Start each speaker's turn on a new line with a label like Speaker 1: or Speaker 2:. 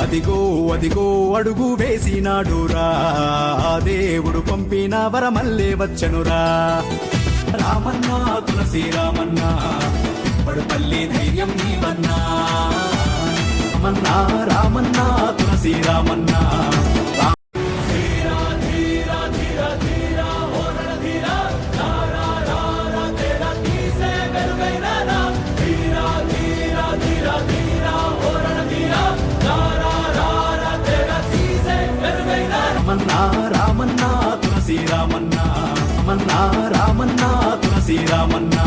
Speaker 1: అదిగో అదిగో అడుగు వేసినాడురా, దేవుడు పంపిన వరమల్లే వచ్చనురా. రామన్న తులసి రామన్న పడుపల్లి ధైర్యం నీవన్నా. రామన్నా రామన్న తులసి రామన్న రామన్నా రామన్న తులసి రామన్న. రామన్నా రామన్న తులసి రామన్న.